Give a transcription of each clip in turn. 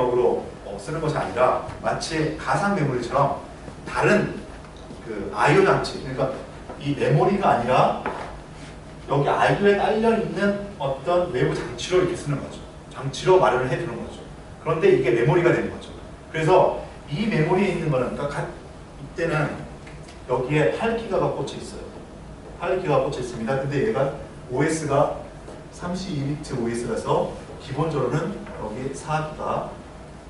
영역으로 쓰는 것이 아니라 마치 가상 메모리처럼 다른 그 I/O 장치, 그러니까 이 메모리가 아니라 여기 I/O에 딸려 있는 어떤 외부 장치로 이렇게 쓰는 거죠. 장치로 마련을 해두는 거죠. 그런데 이게 메모리가 되는 거죠. 그래서 이 메모리에 있는 거는, 그러니까 이때는 여기에 8기가가 꽂혀 있어요. 8기가가 꽂혀 있습니다. 근데 얘가 OS가 32비트 OS라서 기본적으로는 여기 4기가,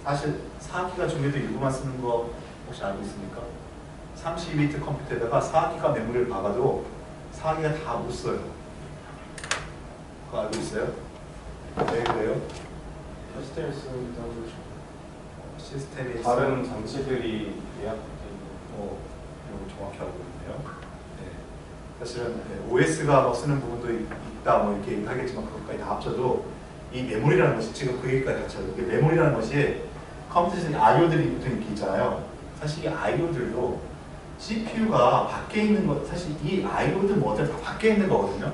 사실 4기가 중에도 일부만 쓰는 거 혹시 알고 있습니까? 32비트 컴퓨터에다가 4기가 메모리를 박아도 4기가 다 못 써요. 그거 알고 있어요? 왜 그래요? 시스템을 쓰는다고 시스템이 다른 장치들이 예약돼 이거 정확히 알고 있네요. 네. 사실은 OS가 뭐 쓰는 부분도 있다 뭐 이렇게 하겠지만 그것까지 다 합쳐도 이 메모리라는 것이, 지금 그 얘기까지 같이 하죠. 메모리라는 것이 컴퓨터에서 I/O들이 보통 이렇게 있잖아요. 사실 이 I/O들도 CPU가 밖에 있는 것, 사실 이 I/O든 뭐든 다 밖에 있는 거거든요.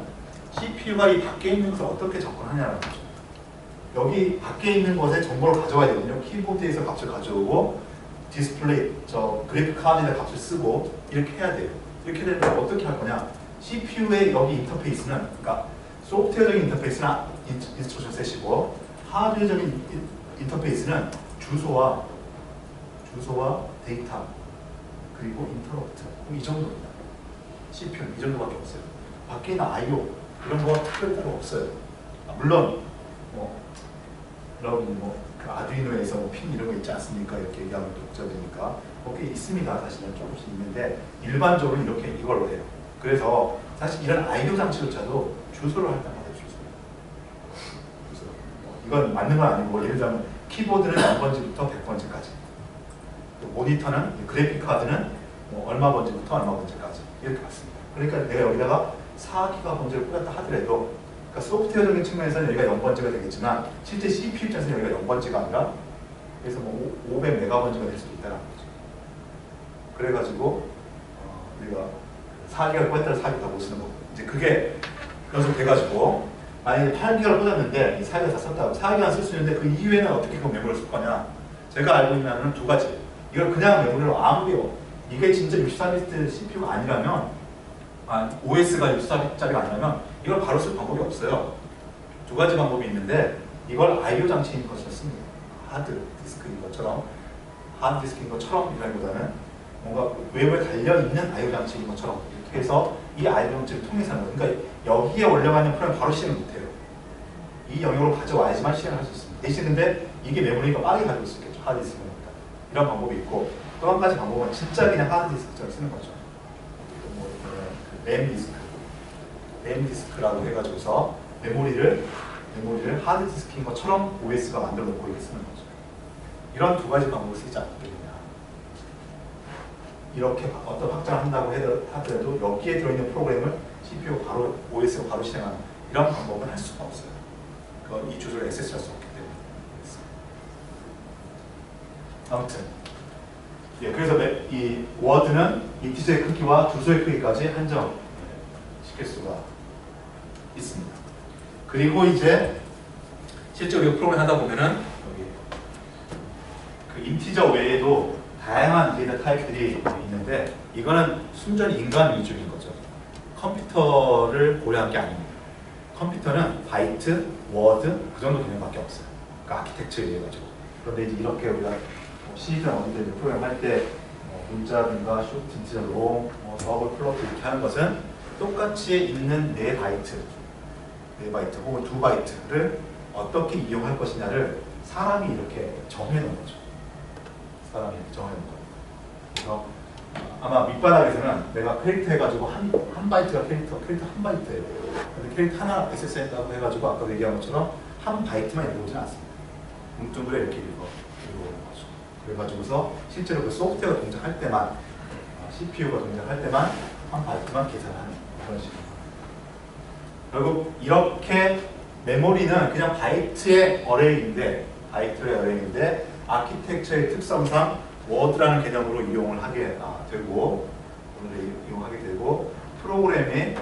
CPU가 이 밖에 있는 것을 어떻게 접근하냐는 거죠. 여기 밖에 있는 것에 정보를 가져와야 되거든요. 키보드에서 값을 가져오고 디스플레이, 그래픽 카드에다 값을 쓰고 이렇게 해야 돼요. 이렇게 되면 어떻게 할 거냐? CPU의 여기 인터페이스는, 그러니까 소프트웨어적인 인터페이스는 인스트럭션 셋이고 하드웨어적인 인터페이스는 주소와 데이터 그리고 인터럽트, 이 정도입니다. CPU는 이 정도밖에 없어요. 밖에 있는 I/O 이런 거 특별히 따로 없어요. 물론 여러분 그 아두이노에서 핀 이런 거 있지 않습니까? 이렇게 얘기하면 독자되니까 거기 있습니다. 사실은 조금씩 있는데 일반적으로 이렇게 이걸로 해요. 그래서 사실 이런 I/O 장치조차도 주소를 할 때마다 주소. 이건 맞는 건 아니고, 예를 들면 키보드는 0번지부터 100번지까지, 또 모니터는, 그래픽 카드는 얼마 번지부터 얼마 번지까지 이렇게 받습니다. 그러니까 내가 여기다가 4기가 번지를 뿌렸다 하더라도, 그러니까 소프트웨어적인 측면에서는 여기가 0번지가 되겠지만 실제 CPU 입장에서는 여기가 0번지가 아니라 그래서 500메가번지가 될 수도 있다는 거죠. 그래가지고 우리가 4기가를 꽂았다가 4기가 다 못 쓰는 거고, 이제 그게 연속돼가지고 만약에 8기가를 꽂았는데 4기가 다 썼다고 4기가 쓸 수 있는데 그 이후에는 어떻게 그 메모리를 쓸 거냐? 제가 알고 있는 한은 두 가지. 이걸 그냥 메모리로 아무리 이게 진짜 64비트 CPU가 아니라면, OS가 64비트짜리가 아니라면 이걸 바로 쓸 방법이 없어요. 두 가지 방법이 있는데, 이걸 I/O 장치인 것처럼 씁니다. 하드 디스크인 것처럼 이라기보다는 뭔가 외부에 달려있는 I/O 장치인 것처럼 이렇게 해서 이 I/O 장치를 통해서 하는 거예요. 그러니까 여기에 올려가는 프로그램 바로 실행을 못해요. 이 영역으로 가져와야지만 실행을 할 수 있습니다. 대신 근데 이게 메모리가 빠르게 가지고 수 있겠죠. 하드디스크니까. 이런 방법이 있고, 또 한 가지 방법은 진짜 그냥 하드디스크처럼 쓰는 거죠. 램 디스크라고 해가지고서 메모리를 하드디스크인 것처럼 OS가 만들어 놓고 이렇게 쓰는 거죠. 이런 두 가지 방법을 쓰지 않겠느냐. 이렇게 어떤 확장을 한다고 하더라도 여기에 들어있는 프로그램을 CPU 바로, OS가 바로 실행하는 이런 방법은 할 수가 없어요. 이 주소를 액세스할 수 없기 때문에. 아무튼 그래서 이 워드는 인티저의 크기와 주소의 크기까지 한정시킬 수가 있습니다. 그리고 이제 실제 우리가 프로그램 하다 보면은 여기 그 인티저 외에도 다양한 데이터 타입들이 있는데, 이거는 순전히 인간 위주인 거죠. 컴퓨터를 고려한 게 아닙니다. 컴퓨터는 바이트, 워드 그 정도 개념밖에 없어요. 그러니까 아키텍처에 의해 가지고. 그런데 이제 이렇게 우리가 C든 어디든 프로그램 할 때 문자든가 쇼트, 인티저, 롱, 더블, 플로트 이렇게 하는 것은 똑같이 있는 4바이트 혹은 2바이트를 어떻게 이용할 것이냐를 사람이 이렇게 정해놓은 거죠. 사람이 정해놓은 거예요. 그래서 아마 밑바닥에서는 내가 캐릭터 해가지고 한 바이트가 캐릭터 한 바이트예요. 근데 캐릭터 하나 액세스했다고 해가지고 아까 얘기한 것처럼 한 바이트만 읽어오지는 않습니다. 문자들을 이렇게 읽어오는 거죠. 그래가지고서 실제로 그 소프트웨어가 동작할 때만, CPU가 동작할 때만 한 바이트만 계산하는 그런 식입니다. 결국 이렇게 메모리는 그냥 바이트의 어레이인데 아키텍처의 특성상 워드라는 개념으로 이용을 하게 되고, 이용하게 되고, 프로그램이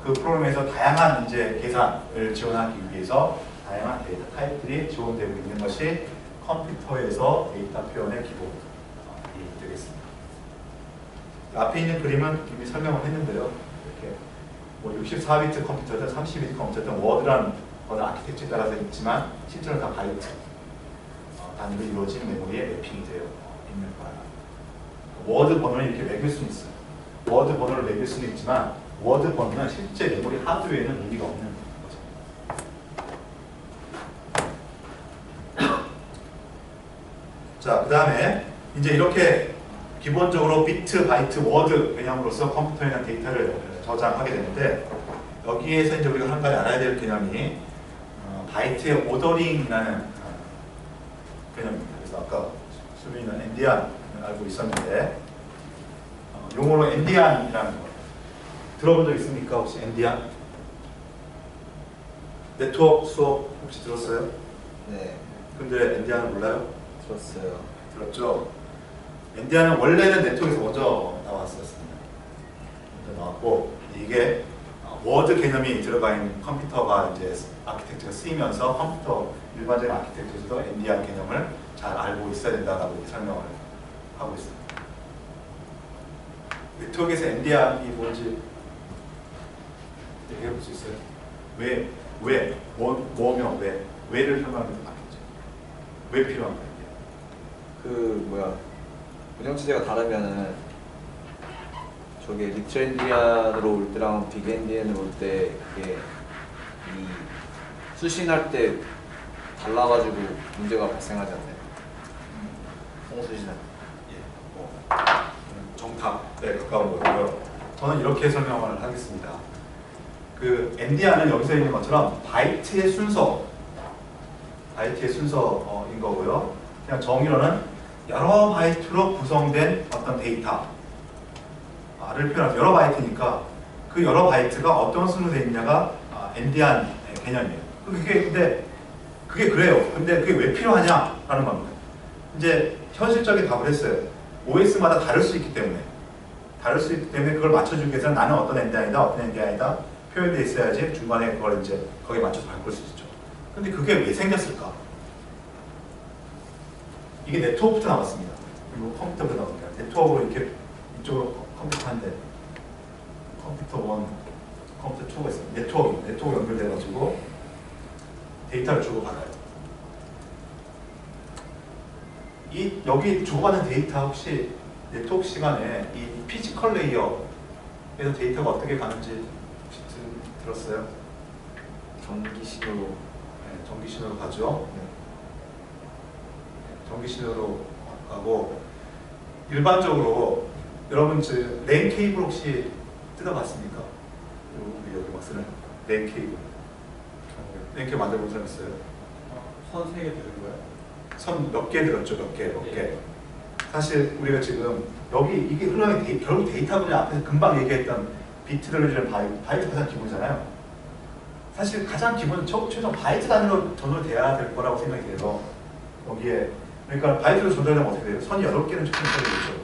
그 프로그램에서 다양한 이제 계산을 지원하기 위해서 다양한 데이터 타입들이 지원되고 있는 것이 컴퓨터에서 데이터 표현의 기본이 되겠습니다. 앞에 있는 그림은 이미 설명을 했는데요. 이렇게 뭐 64비트 컴퓨터든 32비트 컴퓨터든 워드라는 어느 아키텍처에 따라서 있지만 실제로는 다 바이트 단위로 이루어진 메모리에 매핑이 되어 있는 거예요. 워드 번호는 이렇게 매길 수는 있어요. 워드 번호를 매길 수는 있지만 워드 번호는 실제 메모리 하드웨어에는 의미가 없는 거죠. 자, 그 다음에 이제 이렇게 기본적으로 비트, 바이트, 워드 개념으로서 컴퓨터에 대한 데이터를 저장하게 되는데 여기에서 이제 우리가 한 가지 알아야 될 개념이 바이트의 오더링이라는 개념입니다. 그래서 아까 수빈이는 엔디안을 알고 있었는데 용어로 엔디안이라는 거 들어본 적 있습니까? 혹시 엔디안? 네트워크 수업 혹시 들었어요? 네, 근데 엔디안을 몰라요? 들었어요. 들었죠? 엔디안은 원래는 네트워크에서 먼저 나왔었습니다. 먼저 나왔고 이게 워드 개념이 들어가 있는 컴퓨터가 이제 아키텍처가 쓰이면서 컴퓨터 일반적인 아키텍처에서도 엔디안 개념을 잘 알고 있어야 된다고 설명을 하고 있습니다. 네트워크에서 엔디안이 뭔지 얘기해 볼 수 있어요? 뭐며 왜를 설명하는 게 맞겠죠? 왜 필요한 거예요? 운영체제가 다르면은 저게 리처 엔디안으로 올 때랑 빅 엔디안으로 올 때 그게 이 수신할 때 달라가지고 문제가 발생하지 않나요? 수신할 정답에 가까운 거고요. 저는 이렇게 설명을 하겠습니다. 그 엔디안은 여기서 있는 것처럼 바이트의 순서인 거고요. 그냥 정의로는 여러 바이트로 구성된 어떤 데이터를 표현하죠. 여러 바이트니까 그 여러 바이트가 어떤 순서로 되어 있냐가 엔디안 개념이에요. 근데 그게 그래요. 근데 그게 왜 필요하냐라는 겁니다. 이제 현실적인 답을 했어요. OS마다 다를 수 있기 때문에 그걸 맞춰주기 위해서는 나는 어떤 엔디안이다, 어떤 엔디안이다 표현되어 있어야지 중간에 그걸 이제 거기에 맞춰서 바꿀 수 있죠. 근데 그게 왜 생겼을까? 이게 네트워크부터 나왔습니다. 그리고 컴퓨터부터 나옵니다. 네트워크로 이렇게 이쪽으로 컴퓨터 한 대, 컴퓨터 1, 컴퓨터 2가 있습니다. 네트워크 연결돼가지고 데이터를 주고받아요. 여기 주고받는 데이터 혹시 네트워크 시간에 이 피지컬 레이어에서 데이터가 어떻게 가는지 혹시 들었어요? 전기 신호로. 네, 전기 신호로 가죠. 전기 신호로 가고 일반적으로 여러분 랜 케이블 혹시 뜯어봤습니까? 여기 막 쓰는 랜 케이블. 랜 케이블 만들어본 사람 있어요? 선 3개 들은 거예요? 선 몇 개 들었죠? 몇 개. 사실 우리가 지금 여기 이게 흘러가는 결국 데이터분이 앞에서 금방 얘기했던 비트를 주는 바이트 가장 기본이잖아요. 사실 가장 기본 최소 바이트 단위로 전달돼야 될 거라고 생각이 돼요. 여기에 그러니까 바이트로 전달되면 어떻게 돼요? 선이 8개는 측정이 되죠.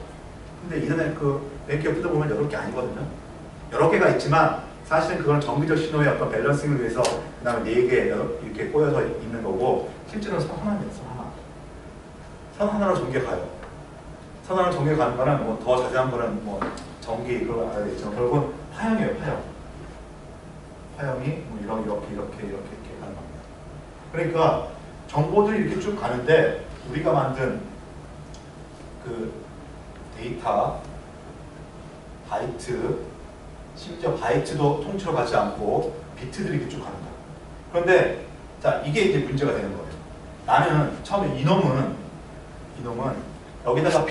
근데 이전에 랜케이블 뜯어보면 8개 아니거든요. 여러 개가 있지만 사실은 그건 정기적 신호의 어떤 밸런싱을 위해서 그 다음에 4개 이렇게 꼬여서 있는 거고 실제로는 선 하나입니다. 선 하나로 전개 가요. 선 하나로 전개 가는 거는 뭐 더 자세한 거는 뭐 전기 그런 거 알아야겠지만 결국은 파형이에요. 파형이 뭐 이렇게 가는 겁니다. 그러니까 정보들이 이렇게 쭉 가는데 우리가 만든 그 데이터 바이트 심지어 바이트도 통째로 가지 않고 비트들이 이렇게 쭉 가는 거예요. 그런데 자 이게 이제 문제가 되는 거예요. 나는 처음에 이놈은 여기다가 한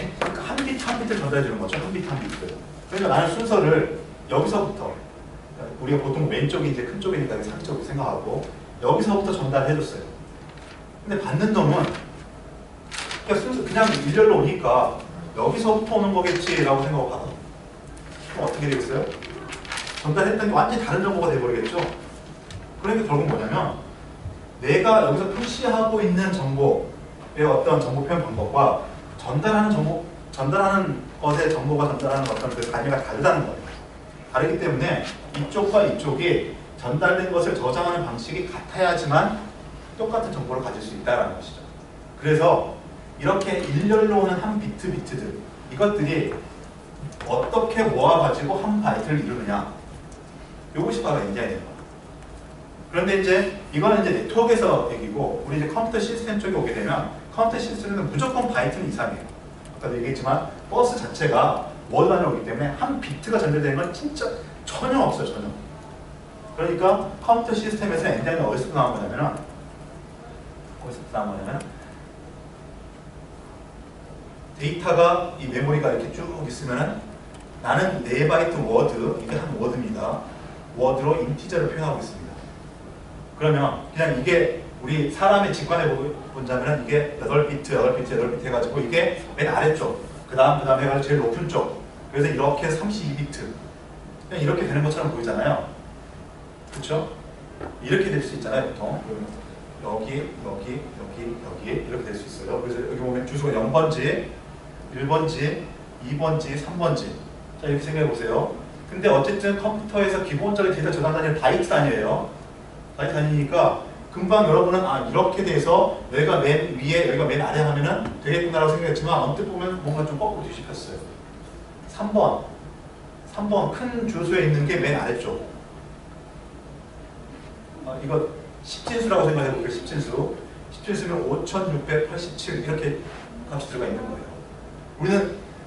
비트 한 비트를 전달해 주는 거죠. 한 비트 한 비트. 그러니까 나는 순서를 여기서부터 우리가 보통 왼쪽이 이제 큰 쪽이니까 상쪽으로 생각하고 여기서부터 전달해 줬어요. 근데 받는 놈은 그냥 일렬로 오니까 여기서부터 오는 거겠지라고 생각을 하다. 그럼 어떻게 되겠어요? 전달했던 게 완전히 다른 정보가 돼버리겠죠? 그러니까 결국 뭐냐면 내가 여기서 표시하고 있는 정보의 어떤 정보 표현 방법과 전달하는 것의 정보가 전달하는 어떤 그 단위가 다르다는 거예요. 다르기 때문에 이쪽과 이쪽이 전달된 것을 저장하는 방식이 같아야지만 똑같은 정보를 가질 수 있다는 것이죠. 그래서 이렇게 일렬로 오는 한 비트들 이것들이 어떻게 모아가지고 한 바이트를 이루느냐, 이것이 바로 엔디안이에요. 그런데 이제 이거는 이제 네트워크에서 얘기고, 우리 이제 컴퓨터 시스템 쪽에 오게 되면 컴퓨터 시스템은 무조건 바이트는 이상이에요. 아까도 얘기했지만 버스 자체가 월 단위로 오기 때문에 한 비트가 전달되는 건 진짜 전혀 없어요. 전혀. 그러니까 컴퓨터 시스템에서 엔디안이 어디서 나온 거냐면 데이터가 이 메모리가 이렇게 쭉 있으면은 나는 4바이트 워드, 이게 한 워드입니다. 워드로 인티저를 표현하고 있습니다. 그러면 그냥 이게 우리 사람의 직관에 본다면 이게 8비트 해가지고 이게 맨 아래쪽, 그 다음 해가지고 제일 높은 쪽, 그래서 이렇게 32비트 그냥 이렇게 되는 것처럼 보이잖아요. 그렇죠? 이렇게 될 수 있잖아요. 보통 여기 이렇게 될 수 있어요. 그래서 여기 보면 주소가 0번지, 1번지, 2번지, 3번지. 자, 이렇게 생각해 보세요. 근데 어쨌든 컴퓨터에서 기본적인 데이터 저장 단위는 바이트 단위예요. 바이트 단위니까 금방 여러분은 이렇게 돼서 여기가 맨 위에, 여기가 맨 아래 하면은 되겠구나라고 생각했지만 언뜻 보면 뭔가 좀 거꾸로 뒤집혔어요. 3번 큰 주소에 있는 게 맨 아래쪽. 이거 10진수라고 생각해 볼게요. 10진수면 5687 이렇게 값이 들어가 있는 거예요.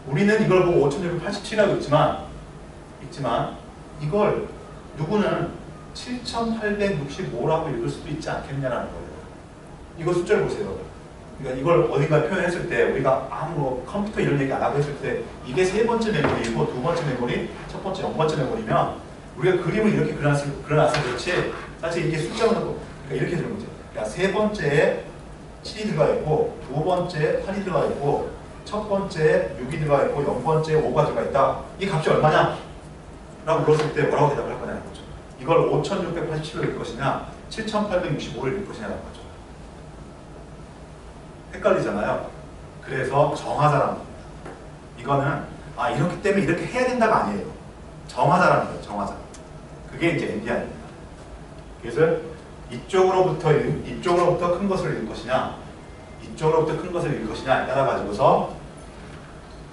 우리는 이걸 보고 5687이라고 있지만 이걸 누구는 7865라고 읽을 수도 있지 않겠냐라는 거예요. 이거 숫자를 보세요. 그러니까 이걸 어딘가 표현했을 때 우리가 컴퓨터 이런 얘기 안 하고 했을 때 이게 3번째 메모리이고 2번째 메모리, 첫 번째 0번째 메모리면 우리가 그림을 이렇게 그려놨을 그렇지 사실 이게 숫자로 그러니까 이렇게 되는 거죠. 그러니까 3번째에 7이 들어가 있고 2번째에 8이 들어가 있고 첫 번째에 6이 들어가 있고 0번째에 5가 들어가 있다. 이 값이 얼마냐? 라고 물었을 때 뭐라고 대답을 할 거냐는 거죠. 이걸 5687로 읽을 것이냐 7865를 읽을 것이냐라는 거죠. 헷갈리잖아요. 그래서 정하자라는 겁니다. 이거는 이렇기 때문에 이렇게 해야 된다가 아니에요. 정하자라는 거예요. 정하자. 그게 이제 엔디안입니다. 그래서 이쪽으로부터 큰 것을 읽을 것이냐 이쪽으로부터 큰 것을 읽을 것이냐에 따라 가지고서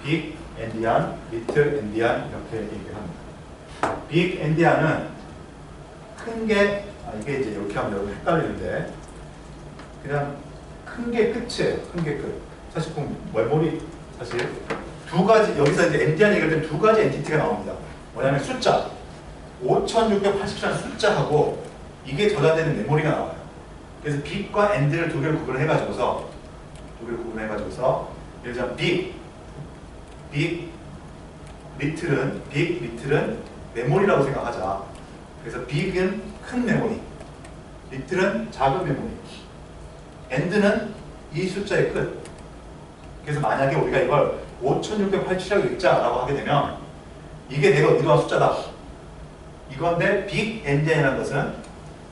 빅 엔디안, 리틀 엔디안 이렇게 얘기를 합니다. 빅 엔디안은 큰 게 이게 이제 이렇게 하면 여러분 헷갈리는데 그냥 큰 게 끝이에요. 큰 게 끝. 사실 메모리 사실 두 가지 여기서 이제 엔디안 얘기할 때 두 가지 엔티티가 나옵니다. 뭐냐면 숫자 5687이라는 숫자하고 이게 저장되는 메모리가 나와요. 그래서 빅과 엔드를 두 개를 구분해가지고서 예를 들면 빅 리틀은 메모리라고 생각하자. 그래서 빅은 큰 메모리, 리틀은 작은 메모리, 엔드는 이 숫자의 끝. 그래서 만약에 우리가 이걸 5687이라고 읽자라고 하게 되면 이게 내가 의도한 숫자다. 이건데 빅 엔디안이라는 것은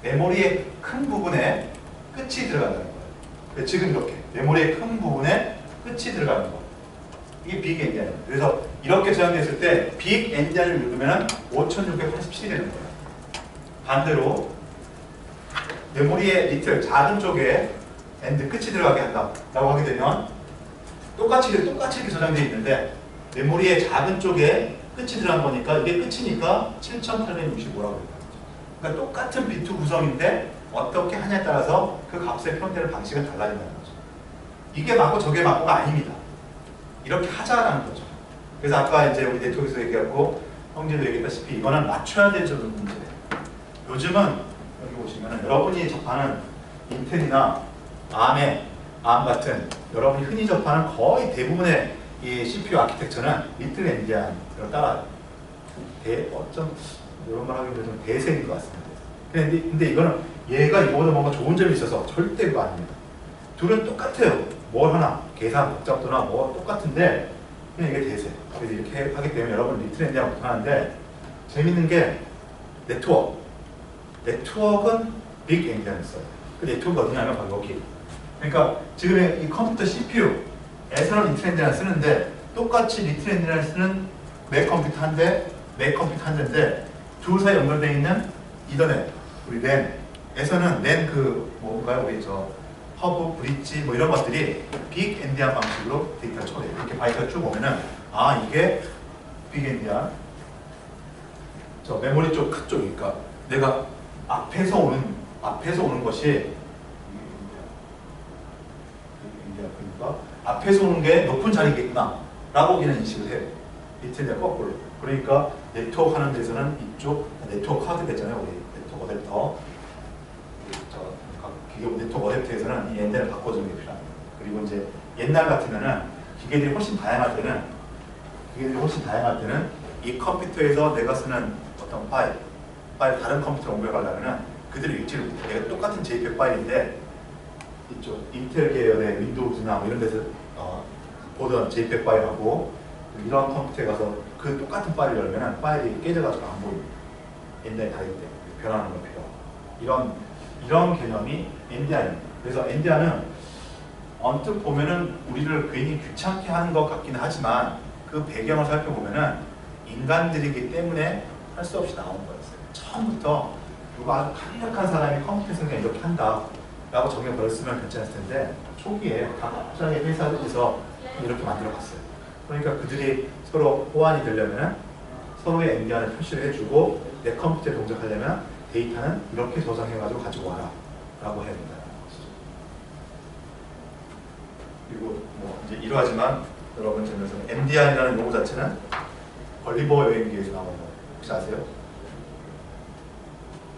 메모리의 큰 부분에 끝이 들어간다는 거예요. 지금 이렇게 메모리의 큰 부분에 끝이 들어가는 거. 이게 빅 엔디안이에요. 그래서 이렇게 저장됐을 때 빅 엔디안을 읽으면 5687이 되는 거예요. 반대로 메모리의 리틀 작은 쪽에 엔드 끝이 들어가게 한다라고 하게 되면 똑같이 이렇게 저장되어 있는데 메모리의 작은 쪽에 끝이 들어간 거니까 이게 끝이니까 7865라고 합니다. 그러니까 똑같은 비트 구성인데 어떻게 하냐에 따라서 그 값의 표현되는 방식은 달라진다는 거죠. 이게 맞고 저게 맞고가 아닙니다. 이렇게 하자라는 거죠. 그래서 아까 이제 우리 네트워크에서 얘기하고 형제도 얘기했다시피 이거는 맞춰야 될 점은 문제예요. 요즘은 여기 보시면 여러분이 접하는 인텔이나 암 같은 여러분이 흔히 접하는 거의 대부분의 이 CPU 아키텍처는 리틀 엔디안을 따라요. 이런 말 하기도 좀 대세인 것 같습니다. 근데 이거는 얘가 이거보다 뭔가 좋은 점이 있어서 절대 그거 아닙니다. 둘은 똑같아요. 뭘 하나, 계산 복잡도나 뭐 똑같은데 그냥 이게 대세. 그래서 이렇게 하기 때문에 여러분 리틀 엔디안 못하는데 재밌는 게 네트워크는 빅 엔디안을 써요. 그 네트워크가 어디냐면 바로 여기. 그러니까 지금 이 컴퓨터 CPU에서는 리틀 엔디안을 쓰는데 똑같이 리틀 엔디안을 쓰는 맥 컴퓨터 한대 맥 컴퓨터 한 대인데 둘 사이 연결되어 있는 이더넷, 우리 랜에서는 랜 그 뭔가요? 우리 저 허브, 브릿지 뭐 이런 것들이 빅 엔디안 방식으로 데이터를 처리해요. 이렇게 바이트가 쭉 오면은 아 이게 빅 엔디안 저 메모리 쪽 그쪽이니까 내가 앞에서 오는 것이 그러니까 앞에서 오는 게 높은 자리겠구나 라고 그냥 인식을 해요. 이틀 거꾸로. 그러니까 네트워크 하는 데서는 이쪽 네트워크 카드 되잖아요. 우리 네트워크 어댑터. 기계 네트워크 어댑터에서는 이 엔드를 바꿔주는 게 필요합니다. 그리고 이제 옛날 같으면은 기계들이 훨씬 다양할 때는 이 컴퓨터에서 내가 쓰는 어떤 파일 다른 컴퓨터로 옮겨가려면은 그들을 읽지를 못해. 내가 똑같은 JPEG 파일인데 이쪽 인텔 계열의 윈도우즈나 뭐 이런 데서 보던 JPEG 파일하고 이런 컴퓨터에 가서 그 똑같은 파일을 열면은 파일이 깨져가지고 안 보입니다. 엔디안이 다르기 때문에 변하는 건 필요. 이런 개념이 엔디안입니다. 그래서 엔디안은 언뜻 보면은 우리를 괜히 귀찮게 하는 것 같기는 하지만 그 배경을 살펴보면은 인간들이기 때문에 할 수 없이 나온 거였어요. 처음부터 누가 아주 강력한 사람이 컴퓨터에서 그냥 이렇게 한다 라고 정해 버렸으면 괜찮았을 텐데 초기에 갑자기 회사에서 이렇게 만들어갔어요. 그러니까 그들이 서로 호환이 되려면 서로의 엔디안을 표시를 해주고 내 컴퓨터에 동작하려면 데이터는 이렇게 저장해가지고 가지고 와라 라고 해야 된다는 것이죠. 그리고 뭐 이제 이러하지만 여러분 질문에서는 엔디안이라는 용어 자체는 걸리버 여행기에서 나온 거 혹시 아세요?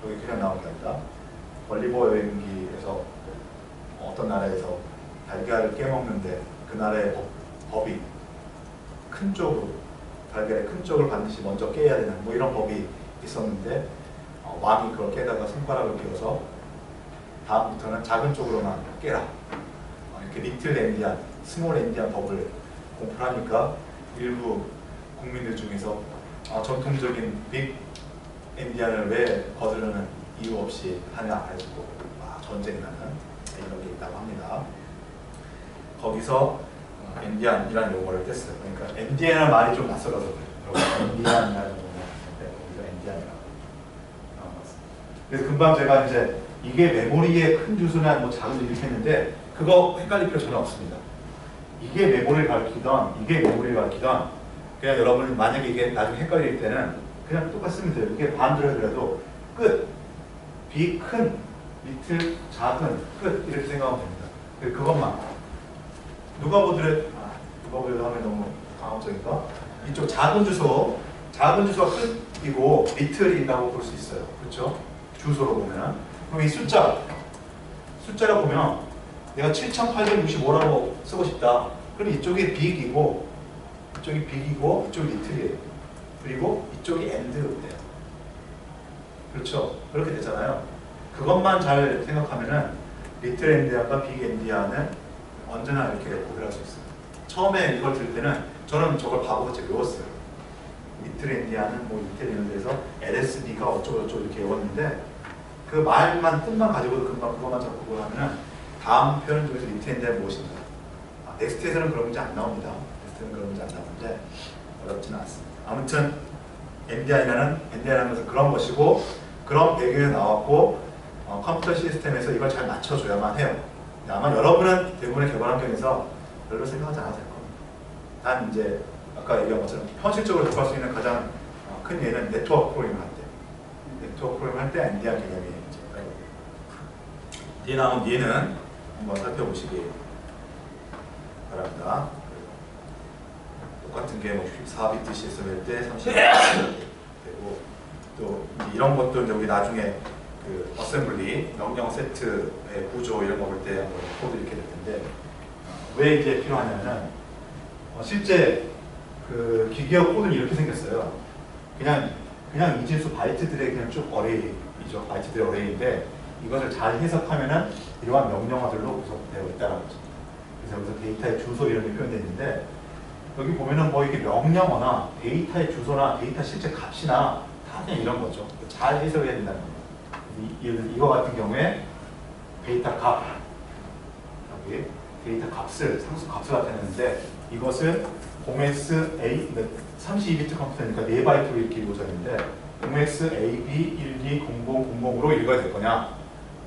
여기 그냥 나온 게 아니라 걸리버 여행기에서 어떤 나라에서 달걀을 깨먹는데 그 나라의 법이 큰 쪽으로 달걀의 큰 쪽을 반드시 먼저 깨야 되는 뭐 이런 법이 있었는데 왕이 그걸 깨다가 손가락을 끼워서 다음부터는 작은 쪽으로만 깨라 이렇게 리틀 엔디안, 스몰 엔디안 법을 공표하니까 일부 국민들 중에서 전통적인 빅 엔디안을 왜 거두려는 이유 없이 하냐 해가지고 전쟁이 나는 이런 게 있다고 합니다. 거기서 엔디안이라는 용어를 뗐어요. 그러니까 엔디안이라는 말이 좀 낯설어서 그래요. 엔디안이라는 용어인데 거기서 엔디안이라고 나온 것 같습니다. 그래서 금방 제가 이제 이게 메모리의 큰 주소나 뭐 작은 이렇게 했는데 그거 헷갈릴 필요 전혀 없습니다. 이게 메모리를 가리키던 이게 메모리를 가리키던 그냥 여러분 만약에 이게 나중에 헷갈릴 때는 그냥 똑같이 쓰면 돼요. 이게 반대로 해도 끝, 비 큰, 리틀, 작은, 끝 이렇게 생각하면 됩니다. 그것만 누가 보더라도 하면 너무 강압적인가? 이쪽 작은 주소가 끝이고 리틀이라고 볼 수 있어요. 그렇죠? 주소로 보면 그럼 이 숫자를 보면 내가 7865라고 쓰고 싶다. 그럼 이쪽이 빅이고 이쪽이 리틀이에요. 그리고 이쪽이 엔드예요. 그렇죠? 그렇게 되잖아요. 그것만 잘 생각하면은 리틀 엔디안과 빅 엔디안은 언제나 이렇게 구별할 수 있어요. 처음에 이걸 들을 때는 저는 저걸 바보같이 외웠어요. 리틀 엔디안은 뭐 리틀 이런 데서 LSD가 어쩌고저쩌고 이렇게 외웠는데 그 말만 뜻만 가지고도 금방 그것만 잡고 그걸 하면은 다음 표현 중에서 리틀 엔디안이 무엇인가? 넥스트에서는 그런 문제 안 나옵니다. 넥스트는 그런 문제 안 나오는데 어렵지는 않습니다. 아무튼 엔디안이라는 것은 그런 것이고 그런 배경에 나왔고 컴퓨터 시스템에서 이걸 잘 맞춰줘야만 해요. 아마 여러분은 대부분의 개발 환경에서 별로 생각하지 않아도 될 겁니다. 단 이제 아까 얘기한 것처럼 현실적으로 접할 수 있는 가장 큰 예는 네트워크 프로그램을 할 때, 네트워크 프로그램을 할 때 엔디안 개념이 이제 뒤에 나온 예는 한번 살펴보시기 바랍니다. 똑같은 게 뭐 4비트 시스템일 때 30비트 되고 또 이런 것도 여기 나중에 그 어셈블리 명령 세트의 구조 이런 거 볼 때 한번 코드 이렇게 될 텐데 왜 이게 필요하냐면 실제 그 기계어 코드는 이렇게 생겼어요. 그냥 이진수 바이트들의 그냥 쭉 어레이죠. 바이트들의 어레이인데 이것을 잘 해석하면은 이러한 명령어들로 구성되어 있다는 거죠. 그래서 여기서 데이터의 주소 이런 게 표현되어 있는데 여기 보면은 뭐 이게 명령어나 데이터의 주소나 데이터 실제 값이나 다 그냥 이런 거죠. 잘 해석해야 된다는 겁니다. 이거 같은 경우에 데이터 값 여기 데이터 값을 상수 값을 나타내는데 이것을 0sa 32비트 컴퓨터니까 4바이트로 이렇게 이루어져 있는데 0x-AB-1200으로 읽어야 될 거냐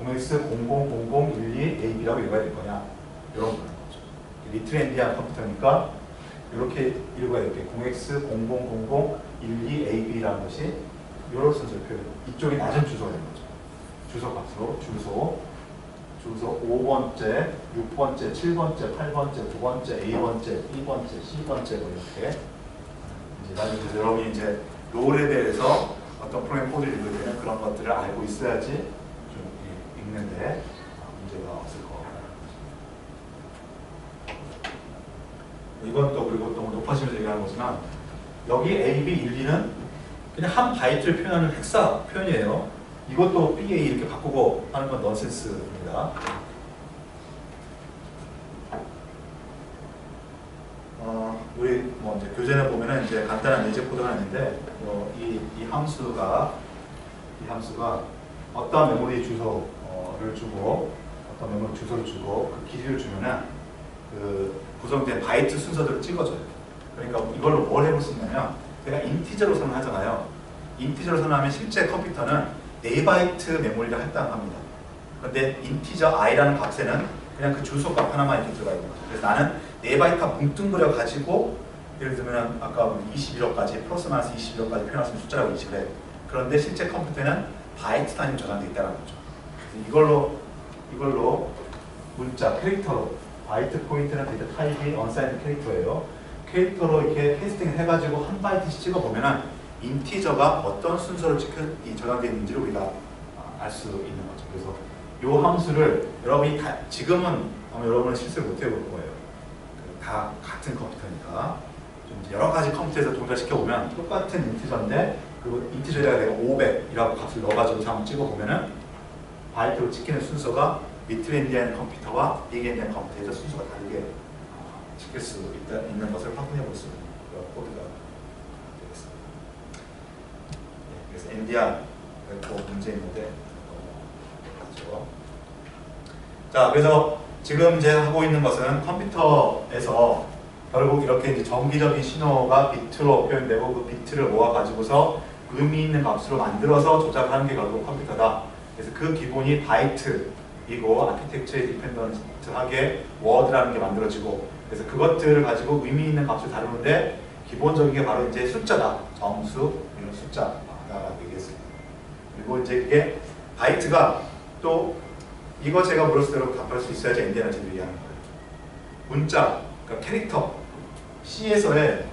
0x-000012-AB라고 읽어야 될 거냐 이런 거는 거죠. 리틀 엔디안 컴퓨터니까 이렇게 읽어야 될 게 0x-000012-AB라는 것이 이런 순서를 표현 이쪽이 낮은 주소가 되는 거죠. 주소 값으로 주소 5번째, 6번째, 7번째, 8번째, 9번째, A번째, B번째, C번째 뭐 이렇게 이제 나중에 여러분이 이제 롤에 대해서 어떤 프로그램 코드를 읽을 때는 그런 것들을 알고 있어야지 좀 읽는데 문제가 없을 것 같아요. 이건 또 그리고 또 높아지면서 얘기하는 거지만 여기 A, B, 1, 2는 그냥 한 바이트를 표현하는 헥사 표현이에요. 이것도 BA 이렇게 바꾸고 하는 건 넌센스입니다. 우리 뭐 이제 교재에 보면은 이제 간단한 예제 코드가 있는데 이 함수가 어떤 메모리 주소를 주고 어떤 메모리 주소를 주고 그 길이를 주면은 그 구성된 바이트 순서대로 찍어줘요. 그러니까 이걸로 뭘 해볼 수 있냐면 제가 인티저로 선언하잖아요. 인티저로 선언하면 실제 컴퓨터는 4바이트 메모리를 할당합니다. 그런데 인티저 i라는 값에는 그냥 그 주소값 하나만 이렇게 들어가 있는 거죠. 그래서 나는 4바이트가 뭉뚱그려 가지고 예를 들면 아까 21호까지 플러스 마이너스 21호까지 표현했으면 숫자라고 인식을 해요. 그런데 실제 컴퓨터에는 바이트 단위로 저장되어 있다는 거죠. 그래서 이걸로 문자, 캐릭터로 바이트 포인트는 데이터 타입이 언사인드 캐릭터예요. 캐릭터로 이렇게 캐스팅을 해가지고 한 바이트씩 찍어보면은 인티저가 어떤 순서로 저장되어 있는지를 우리가 알 수 있는 거죠. 그래서 이 함수를 여러분이 지금은 아마 여러분은 실습을 못 해볼 거예요. 다 같은 컴퓨터니까 좀 여러 가지 컴퓨터에서 동작시켜 보면 똑같은 인티저인데 그리고 인티저에다가 내가 500이라고 값을 넣어가지고 한번 찍어보면은 바이트로 찍히는 순서가 리틀 엔디안 컴퓨터와 빅 엔디안 컴퓨터에서 순서가 다르게 찍힐 수 있는 것을 확인해 볼 수 있는 코드가 되겠습니다. 그래서 엔디안 또 문제 있는데 그렇죠. 자, 그래서 지금 이제 하고 있는 것은 컴퓨터에서 결국 이렇게 이제 정기적인 신호가 비트로 표현되고 그 비트를 모아가지고서 의미 있는 값으로 만들어서 조작하는 게 결국 컴퓨터다. 그래서 그 기본이 바이트이고 아키텍처에 디펜던트하게 워드라는 게 만들어지고 그래서 그것들을 가지고 의미 있는 값을 다루는데 기본적인 게 바로 이제 숫자다. 정수, 이런 숫자가 되겠습니다. 그리고 이제 이게 바이트가 또 이거 제가 물었을 대로 답할 수 있어야지 엔디안을 얘기하는 거예요. 문자, 그러니까 캐릭터, C에서의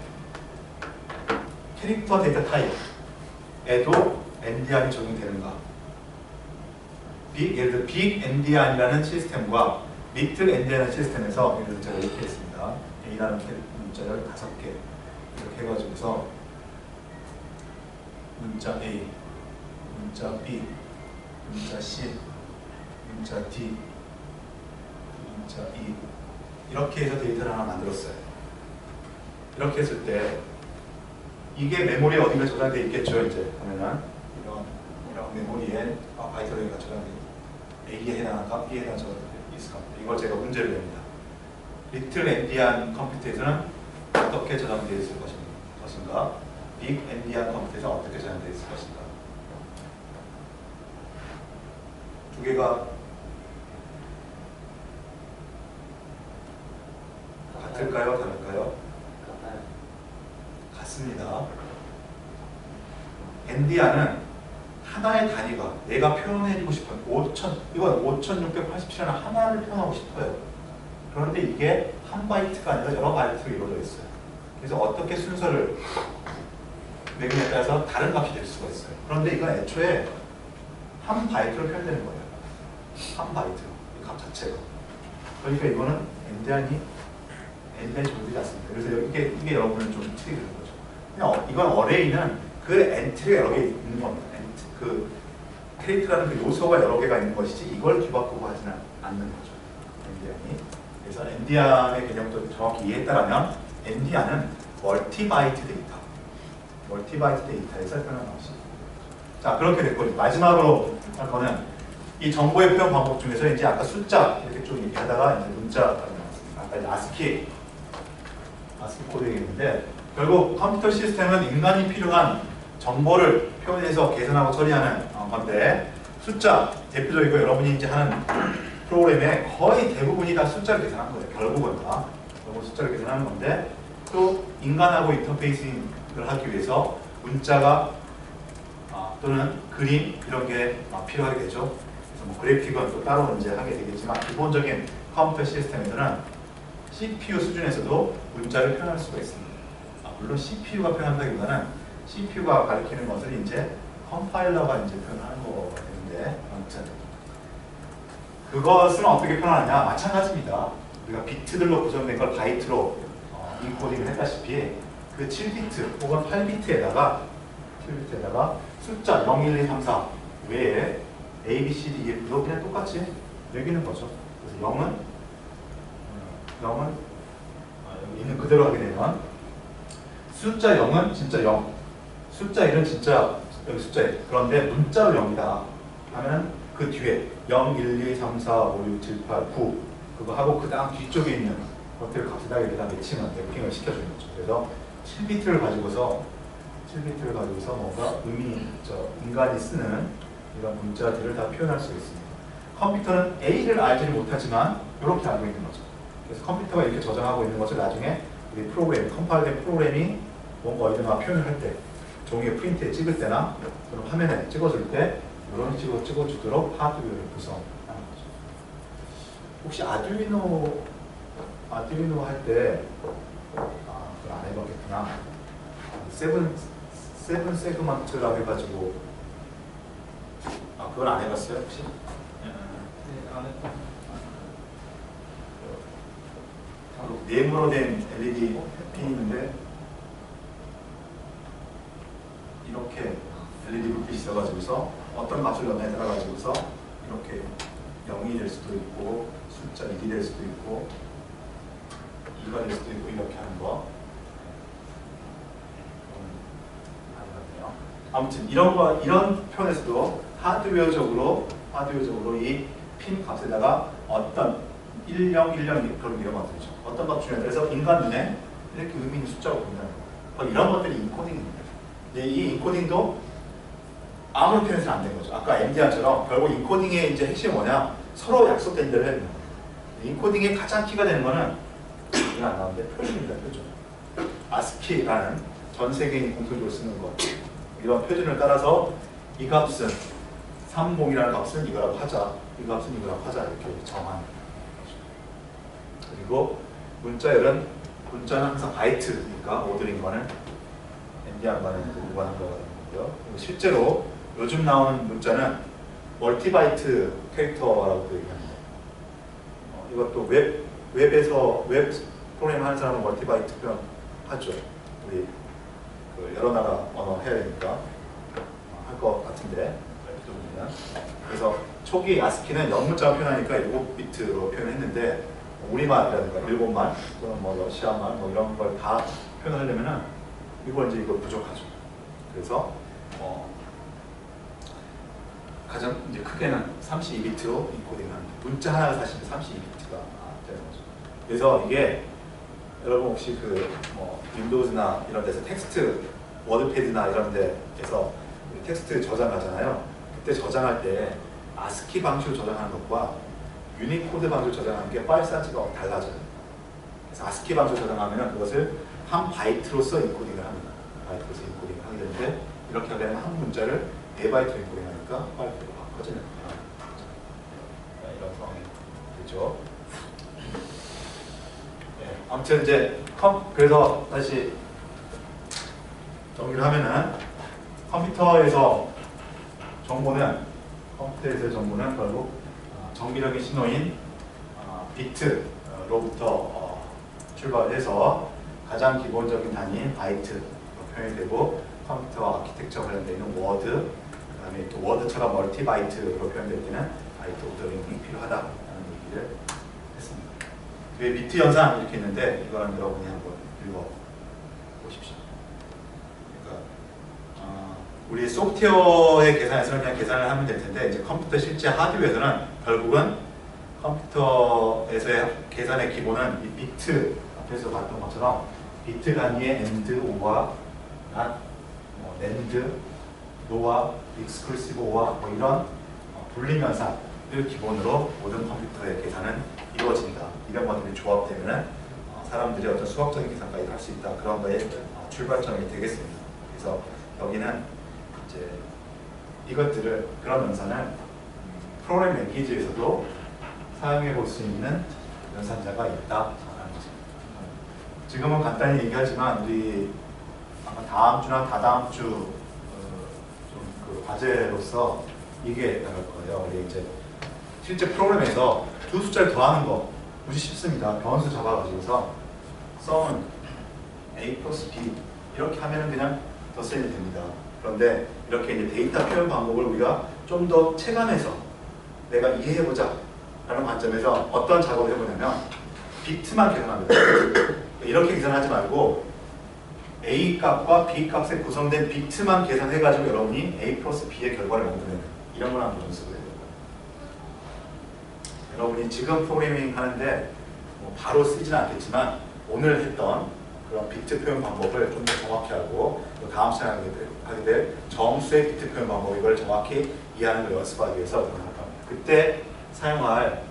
캐릭터 데이터 타입에도 엔디안이 적용되는가? 예를 들어 빅 엔디안이라는 시스템과 리틀 엔디안이라는 시스템에서 예를 들어 제가 이렇게 했습니다. A라는 문자를 5개 이렇게 해가지고서 문자 A, 문자 B, 문자 C, 문자 D, 문자 E 이렇게 해서 데이터를 하나 만들었어요. 이렇게 했을 때 이게 메모리에 어딘가 저장되어 있겠죠. 이제 하면은 이런 메모리에 바이트가 저장되어 A에 해당한가 B에 해당한가 있을 겁니다. 이걸 제가 문제를 냅니다. 리틀 엔디안 컴퓨터에서는 어떻게 저장되어 있을 것인가? 빅 엔디안 컴퓨터에서 어떻게 저장되어 있을 것인가? 두 개가 같을까요? 다를까요? 같습니다. 엔디안은 하나의 단위가 내가 표현해주고 싶은 5687이라는 하나를 표현하고 싶어요. 그런데 이게 한 바이트가 아니라 여러 바이트로 이루어져 있어요. 그래서 어떻게 순서를 매기냐에 따라서 다른 값이 될 수가 있어요. 그런데 이건 애초에 한 바이트로 표현되는 거예요. 한 바이트, 이 값 자체가. 그러니까 이거는 엔디안이 적용되지 않습니다. 그래서 이게 여러분은 좀 틀리게 되는 거죠. 그냥 이건 어레이는 그 엔트리가 여러 개 있는 겁니다. 그 캐릭터라는 그 요소가 여러 개가 있는 것이지 이걸 뒤바꾸고 하지는 않는 거죠. 엔디안이. 그래서 엔디안의 개념도 정확히 이해했다면 엔디안은 멀티바이트 데이터에서 표현한 것이. 자, 그렇게 됐고 마지막으로 할 거는 이 정보의 표현 방법 중에서 이제 아까 숫자 이렇게 좀 얘기하다가 이제 문자가 나왔습니다. 아까 이제 아스키 코드 얘기했는데 결국 컴퓨터 시스템은 인간이 필요한 정보를 표현해서 계산하고 처리하는 건데 숫자, 대표적이고 여러분이 이제 하는 프로그램의 거의 대부분이 다 숫자를 계산하는 거예요. 결국은 다. 결국 숫자를 계산하는 건데 또 인간하고 인터페이싱을 하기 위해서 문자가 또는 그림 이런 게 필요하게 되죠. 그래서 뭐 그래픽은 또 따로 이제 하게 되겠지만 기본적인 컴퓨터 시스템에서는 CPU 수준에서도 문자를 표현할 수가 있습니다. 물론 CPU가 표현한다기보다는 CPU가 가리키는 것을 이제 컴파일러가 이제 표현하는 거가 되는데 아무튼 그것은 어떻게 표현하느냐 마찬가지입니다. 우리가 비트들로 구성된 걸 바이트로 인코딩을 했다시피 그 7비트 혹은 8비트에다가 숫자 0, 1, 2, 3, 4 외에 A, B, C, D, E, F도 그냥 똑같이 매기는 거죠. 그래서 0은 여기 있는 그대로 하게 되면 숫자 0은 진짜 0, 숫자 1은 진짜 여기 숫자 1. 그런데 문자로 0이다 하면 그 뒤에 0, 1, 2, 3, 4, 5, 6, 7, 8, 9 그거 하고 그 다음 뒤쪽에 있는 것들을 값에다가 여기다 매핑을 시켜주는 거죠. 그래서 7비트를 가지고서 뭔가 인간이 쓰는 이런 문자들을 다 표현할 수 있습니다. 컴퓨터는 A를 알지는 못하지만 이렇게 알고 있는 거죠. 그래서 컴퓨터가 이렇게 저장하고 있는 것을 나중에 우리 프로그램, 컴파일된 프로그램이 뭔가 어디다가 표현을 할 때, 종이에 프린트에 찍을 때나 또는 화면에 찍어줄 때 이런 식으로 찍어주도록 하드웨어를 구성하는 거죠. 혹시 아두이노 할 때 그걸 안 해봤겠구나. 세븐 세그먼트라고 해가지고 그걸 안 해봤어요 혹시? 네, 안 했다. 네모로 된 LED 핀이 있는데 이렇게 LED 불빛이 있어가지고서 어떤 값을 넣어가지고서 이렇게 0이 될 수도 있고 숫자 1이 될 수도 있고 2가 될 수도 있고 이렇게 하는 거. 아무튼 이런 편에서도 하드웨어적으로 이 핀 값에다가 어떤 10, 10 그런 이런 것들이죠. 어떤 값 중에 그래서 인간 눈에 이렇게 의미 있는 숫자로 보인다는 거. 이런 것들이 인코딩입니다. 근데 이 인코딩도 아무런 표현에서는 안 되는 거죠. 아까 MDR처럼 결국 인코딩의 이제 핵심이 뭐냐? 서로 약속된 대로 해야 됩니다. 인코딩의 가장 키가 되는 거는 이거 안 나오는데 표준입니다. 표준. ASCII라는 전 세계인이 공통적으로 쓰는 것. 이런 표준을 따라서 이 값은 30이라는 값은 이거라고 하자. 이 값은 이거라고 하자. 이렇게 정하는 거죠. 그리고 문자는 항상 바이트니까 오드린 거는 MDR과는 무관한 거가 되는 거고요. 실제로 요즘 나오는 문자는 멀티바이트 캐릭터라고 얘기합니다. 이것도 웹에서 웹 프로그램 하는 사람은 멀티바이트 표현 하죠. 우리 여러 나라 언어 해야 되니까 할 것 같은데 그래서 초기 아스키는 영문자로 표현하니까 7비트로 표현했는데 우리말이라든가 일본말 또는 뭐 러시아말 뭐 이런 걸 다 표현하려면은 이거 부족하죠. 그래서 가장 이제 크게는 32비트로 인코딩하는 문자 하나가 사실 32비트가 되는 거죠. 그래서 이게 여러분 혹시 윈도우즈나 이런 데서 텍스트 워드패드나 이런 데에서 텍스트 저장하잖아요. 그때 저장할 때 아스키 방식으로 저장하는 것과 유니코드 방식으로 저장하는 게 파일 사이즈가 달라져요. 그래서 아스키 방식으로 저장하면 그것을 한 바이트로서 인코딩을 합니다. 바이트로서 인코딩을 하게 되는데 이렇게 하게 되면 한 문자를 4바이트로 인코딩하니까 파일로 커지는 이런 상황이 되죠. 아무튼 이제 그래서 다시 정리를 하면은 컴퓨터에서의 정보는 결국 정기적인 신호인 비트로부터 출발해서 가장 기본적인 단위인 바이트로 표현이 되고 컴퓨터 아키텍처 관련되어 있는 워드, 그다음에 또 워드처럼 멀티바이트로 표현될 때는 바이트 오더링이 필요하다라는 얘기를 했습니다. 뒤에 비트 연산 이렇게 있는데 이거는 여러분이 한번 읽어보십시오. 그러니까 우리 소프트웨어의 계산에서는 그냥 계산을 하면 될 텐데 이제 컴퓨터 실제 하드웨어에서는 결국은 컴퓨터에서의 계산의 기본은 이 비트 앞에서 봤던 것처럼 비트 단위의 AND, OR, NOT, NAND, NOR, exclusive OR 뭐 이런 불림 현상을 기본으로 모든 컴퓨터의 계산은 이루어진다. 이런 것들이 조합되면은 사람들이 어떤 수학적인 계산까지 할 수 있다. 그런 거에 출발점이 되겠습니다. 그래서 여기는 이제 이것들을 그런 연산을 프로그래밍 랭귀지에서도 사용해 볼 수 있는 연산자가 있다라는 거죠. 지금은 간단히 얘기하지만 우리 아마 다음 주나 다다음 주 좀 그 과제로서 이게 나올 거예요. 우리 이제 실제 프로그램에서 두 숫자를 더하는 거 무지 쉽습니다. 변수 잡아가지고서 sum은 a 플러스 b 이렇게 하면은 그냥 덧셈이 됩니다. 그런데 이렇게 이제 데이터 표현 방법을 우리가 좀 더 체감해서 내가 이해해보자 라는 관점에서 어떤 작업을 해보냐면 비트만 계산합니다. 이렇게 계산하지 말고 A 값과 B 값에 구성된 비트만 계산해가지고 여러분이 A 플러스 B의 결과를 만드는 이런 걸 한번 연습을 해요. 여러분이 지금 프로그래밍 하는데 뭐 바로 쓰지는 않겠지만 오늘 했던 그런 비트 표현 방법을 좀 더 정확히 하고 또 다음 시간에 하게 될 정수의 비트 표현 방법 이걸 정확히 이해하는 걸 연습하기 위해서 할 겁니다. 그때 사용할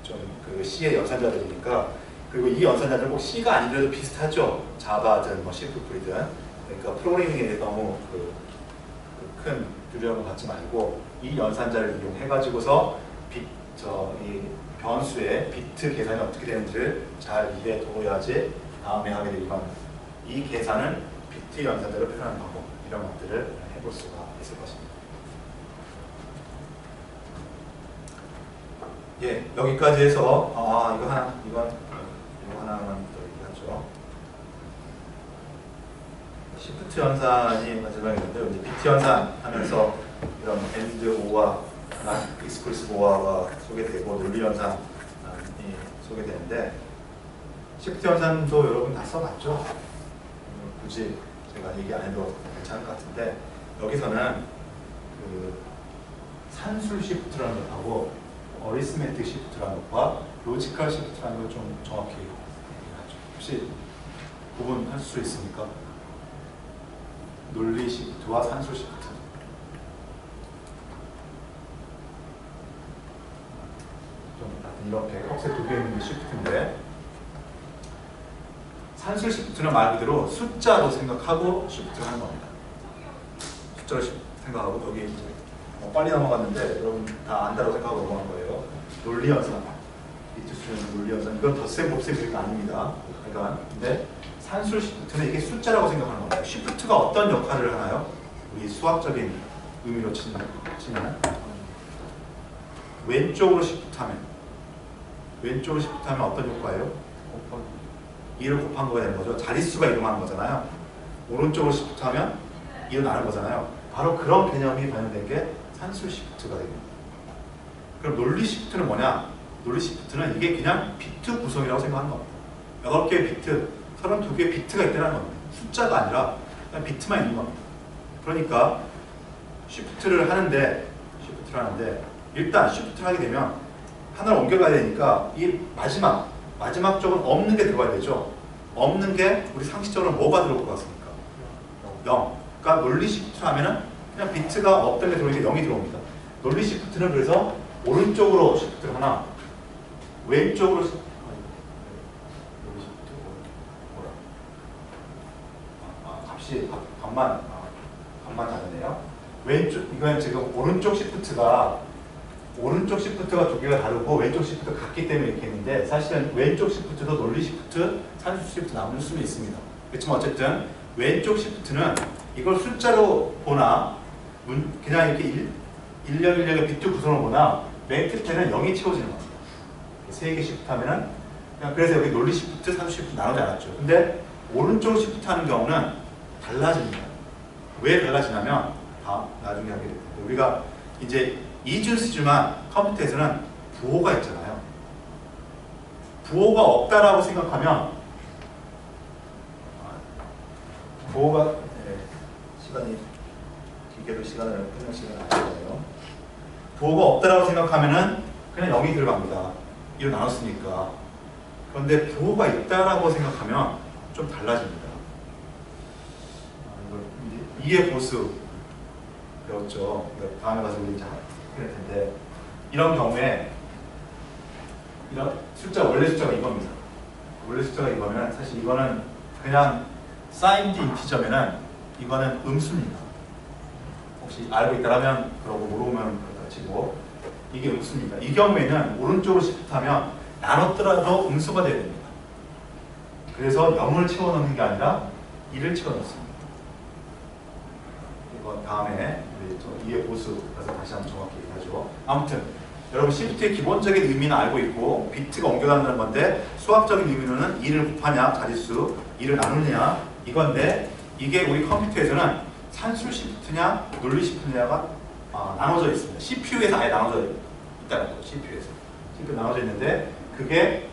좀 그 C의 연산자들이니까 그리고 이 연산자들은 꼭 C가 아니더라도 비슷하죠. 자바든 뭐 C++이든 그러니까 프로그래밍에 대해 너무 큰 두려움을 갖지 말고 이 연산자를 이용해 가지고서 이 변수의 비트 계산이 어떻게 되는지를 잘 이해해 둬야지 다음에 하게 되지만 이 계산을 비트 연산자로 표현하는 방법 이런 것들을 해볼 수가 있을 것입니다. 예, 여기까지 해서 이거 하나만 더 얘기하죠. 시프트 연산이 마지막인데 이제 비트 연산 하면서 이런 AND, OR, NOT, exclusive OR가 소개되고 논리 연산이 소개되는데 시프트 연산도 여러분 다 써봤죠? 굳이 제가 얘기 안 해도 괜찮을 것 같은데 여기서는 그 산술 시프트라는 것하고 어리스메틱 시프트라는 것과 로지컬 시프트라는 걸 좀 정확히 얘기하죠. 혹시 구분할 수 있습니까? 논리 시프트와 산술 시프트. 좀 이렇게 컵셋 두 개 있는 게 시프트인데 산술 시프트는 말 그대로 숫자로 생각하고 시프트를 하는 겁니다. 숫자로 생각하고 여기 이제 빨리 넘어갔는데 여러분 다 안다고 생각하고 넘어간 거예요. 논리 연산, 비트 수준 논리 연산 이건 덧셈 곱셈 이런 거 아닙니다. 그러니까 근데 산술 시프트는 이게 숫자라고 생각하는 겁니다. 시프트가 어떤 역할을 하나요? 우리 수학적인 의미로 치면 왼쪽으로 시프트하면 어떤 효과예요? 2를 곱한 거가 되는 거죠. 자릿수가 이동하는 거잖아요. 오른쪽으로 시프트하면 2로 나는 거잖아요. 바로 그런 개념이 반영된 게 산술 시프트가 됩니다. 그럼 논리 시프트는 뭐냐? 논리 시프트는 이게 그냥 비트 구성이라고 생각하는 겁니다. 8개의 비트, 32개의 비트가 있다는 겁니다. 숫자가 아니라 그냥 비트만 있는 겁니다. 그러니까 시프트를 하는데 일단 시프트를 하게 되면 하나를 옮겨가야 되니까 이 마지막 쪽은 없는 게 들어가야 되죠. 없는 게 우리 상식적으로 뭐가 들어올 것 같습니까? 0. 그러니까 논리 시프트를 하면은 그냥 비트가 없던 게 들어오니까 0이 들어옵니다. 논리 시프트는 그래서 오른쪽으로 시프트를 하나, 왼쪽으로 논리 시프트 값이 값만 다르네요. 왼쪽 이건 지금 오른쪽 시프트가 두 개가 다르고 왼쪽 시프트가 같기 때문에 이렇게 했는데 사실은 왼쪽 시프트도 논리 시프트, 산술 시프트 나눌 수는 있습니다. 그렇지만 어쨌든 왼쪽 시프트는 이걸 숫자로 보나 그냥 이렇게 일령의 비트 구성을 보나 맨 끝에는 0이 채워지는 겁니다. 3개 시프트 하면은 그냥 그래서 여기 논리 시프트, 산술 시프트 나누지 않았죠. 근데 오른쪽 시프트 하는 경우는 달라집니다. 왜 달라지냐면 나중에 하게 됩니다. 우리가 이제 이주시지만 컴퓨터에서는 부호가 있잖아요. 부호가 없다라고 생각하면 부호가 기계로 시간을 끝낼 시간이 아니잖아요. 부호가 없다라고 생각하면은 그냥 0이 들어갑니다. 2로 나눴으니까. 그런데 부호가 있다라고 생각하면 좀 달라집니다. 이게 보수 배웠죠. 다음에 가서 우리 이제 할 텐데 이런 경우에 이런 숫자 원래 숫자가 이겁니다. 원래 숫자가 이거면 사실 이거는 그냥 사인드 인티저면은 이거는 음수입니다. 혹시 알고 있다라면 그러고 모르면 그렇다 치고 이게 음수입니다. 이 경우에는 오른쪽으로 시프트하면 나눴더라도 음수가 돼야 됩니다. 그래서 0을 채워넣는 게 아니라 1을 채워넣습니다. 이거 다음에 우리 또 이해 보수 가서 다시 한번 정확히 얘기하죠. 아무튼 여러분 시프트의 기본적인 의미는 알고 있고 비트가 옮겨간다는 건데 수학적인 의미로는 2를 곱하냐 자릿수 2를 나누냐 이건데 이게 우리 컴퓨터에서는 산술 시프트냐 논리 시프트냐가 나눠져 있습니다. CPU에서 아예 나눠져 있다는 거죠. CPU에서 나눠져 있는데 그게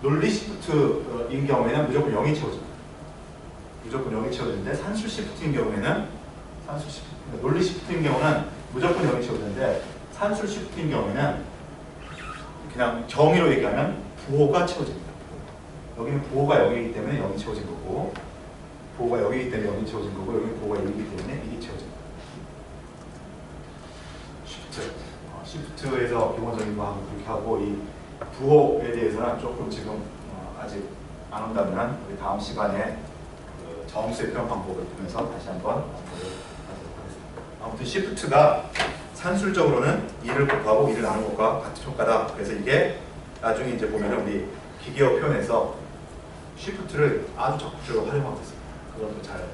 논리 시프트인 경우에는 무조건 0이 채워집니다. 무조건 0이 채워지는데 산술 시프트인 경우에는 논리 시프트인 경우는 무조건 0이 채워지는데 산술 시프트인 경우에는 그냥 정의로 얘기하면 부호가 채워집니다. 여기는 부호가 0이기 때문에 0이 채워진 거고 부호가 0이기 때문에 0이 채워진 거고 여기는 부호가 1이기 때문에 1이 채워집니다. 시프트에서 기본적인 거 하고 그렇게 하고 이 부호에 대해서는 조금 지금 아직 안 온다면 우리 다음 시간에 그 정수의 표현 방법을 보면서 다시 한번 공부를 하도록 하겠습니다. 아무튼 시프트가 산술적으로는 2를 곱하고 2를 나누는 것과 같은 효과다. 그래서 이게 나중에 이제 보면은 우리 기계어 표현에서 시프트를 아주 적극적으로 활용하고 있습니다. 그것도 잘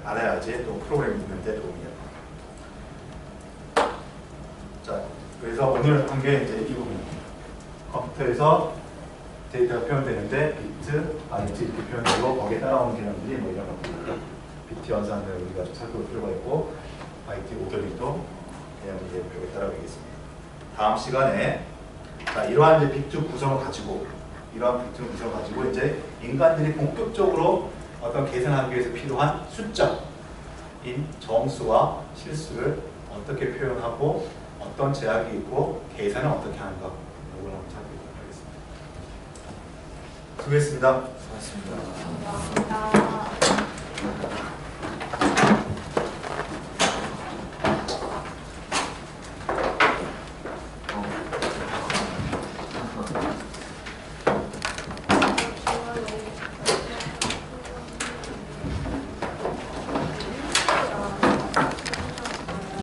알아야지 또 프로그래밍 보는데 도움이 됩니다. 자, 그래서 오늘 한 게 이제 이 부분입니다. 컴퓨터에서 데이터가 표현되는데 비트, 바이트 이렇게 표현되고 거기에 따라오는 개념들이 뭐 이런 것들 비트 연산을 우리가 좀 살펴볼 필요가 있고 바이트 오더링도 개념들이 배우에 따라오겠습니다. 다음 시간에 자, 이러한 이제 비트 구성을 가지고 이제 인간들이 본격적으로 어떤 계산하기 위해서 필요한 숫자인 정수와 실수를 어떻게 표현하고 어떤 제약이 있고 계산을 어떻게 하는가 이걸 한번 살펴보도록 하겠습니다. 수고했습니다. 수고하셨습니다.